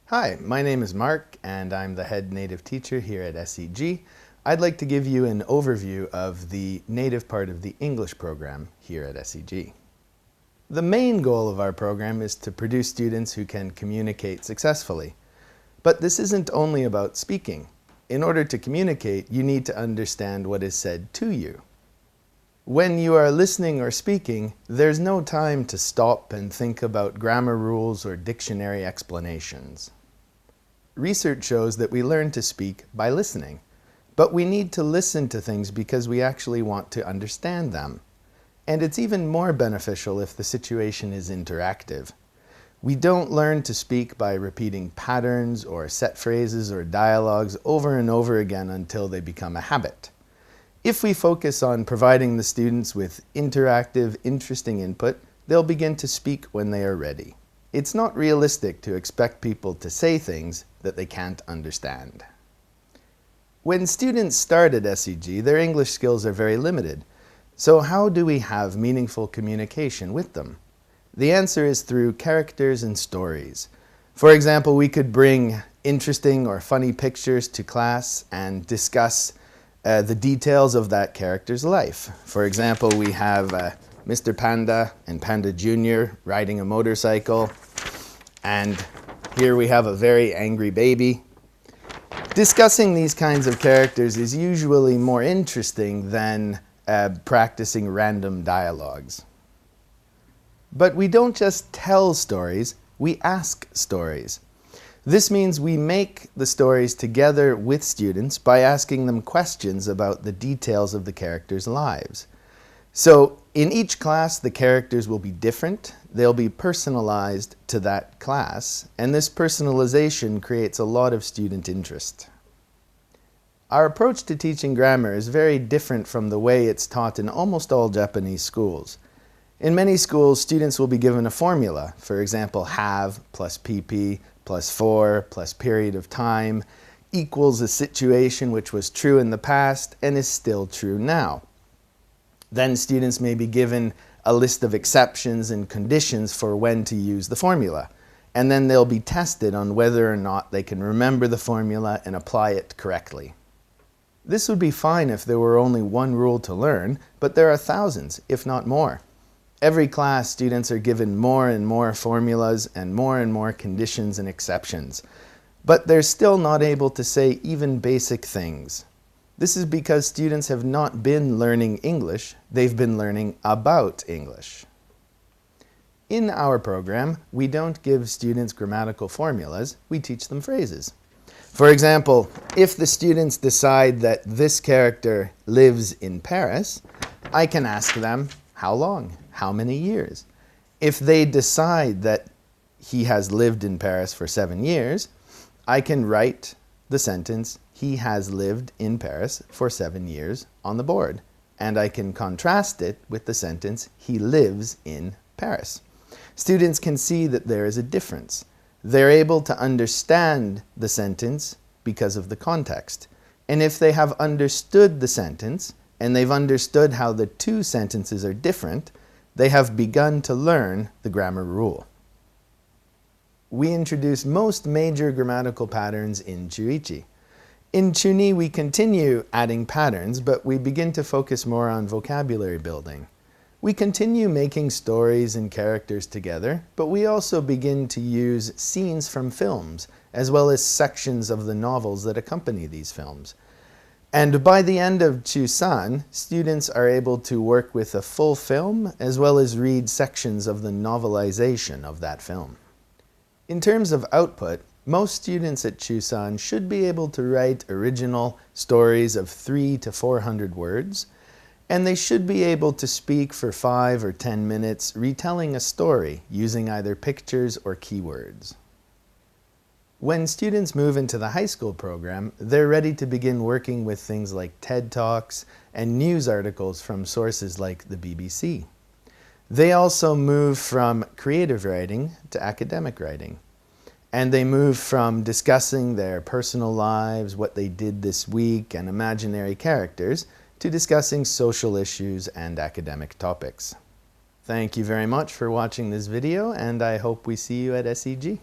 Hi, my name is Mark and I'm the head native teacher here at SEG. I'd like to give you an overview of the native part of the English program here at SEG. The main goal of our program is to produce students who can communicate successfully. But this isn't only about speaking. In order to communicate, you need to understand what is said to you. When you are listening or speaking, there's no time to stop and think about grammar rules or dictionary explanations. Research shows that we learn to speak by listening, but we need to listen to things because we actually want to understand them. And it's even more beneficial if the situation is interactive. We don't learn to speak by repeating patterns or set phrases or dialogues over and over again until they become a habit. If we focus on providing the students with interactive, interesting input, they'll begin to speak when they are ready. It's not realistic to expect people to say things that they can't understand. When students start at SEG, their English skills are very limited. So how do we have meaningful communication with them? The answer is through characters and stories. For example, we could bring interesting or funny pictures to class and discuss the details of that character's life. For example, we have Mr. Panda and Panda Jr. riding a motorcycle, and here we have a very angry baby. Discussing these kinds of characters is usually more interesting than practicing random dialogues. But we don't just tell stories, we ask stories. This means we make the stories together with students by asking them questions about the details of the characters' lives. So in each class, the characters will be different. They'll be personalized to that class, and this personalization creates a lot of student interest. Our approach to teaching grammar is very different from the way it's taught in almost all Japanese schools. In many schools, students will be given a formula. For example, have plus PP plus for plus period of time equals a situation which was true in the past and is still true now. Then students may be given a list of exceptions and conditions for when to use the formula, and then they'll be tested on whether or not they can remember the formula and apply it correctly. This would be fine if there were only one rule to learn, but there are thousands, if not more. Every class, students are given more and more formulas and more conditions and exceptions, but they're still not able to say even basic things. This is because students have not been learning English, they've been learning about English. In our program, we don't give students grammatical formulas, we teach them phrases. For example, if the students decide that this character lives in Paris, I can ask them, how long? How many years? If they decide that he has lived in Paris for 7 years, I can write the sentence, he has lived in Paris for 7 years on the board. And I can contrast it with the sentence, he lives in Paris. Students can see that there is a difference. They're able to understand the sentence because of the context. And if they have understood the sentence, and they've understood how the two sentences are different, they have begun to learn the grammar rule. We introduce most major grammatical patterns in Chuichi. In Chuni, we continue adding patterns, but we begin to focus more on vocabulary building. We continue making stories and characters together, but we also begin to use scenes from films, as well as sections of the novels that accompany these films. And by the end of Chusan, students are able to work with a full film as well as read sections of the novelization of that film. In terms of output, most students at Chusan should be able to write original stories of 300 to 400 words, and they should be able to speak for 5 or 10 minutes retelling a story using either pictures or keywords. When students move into the high school program, they're ready to begin working with things like TED Talks and news articles from sources like the BBC. They also move from creative writing to academic writing. And they move from discussing their personal lives, what they did this week, and imaginary characters, to discussing social issues and academic topics. Thank you very much for watching this video, and I hope we see you at SEG.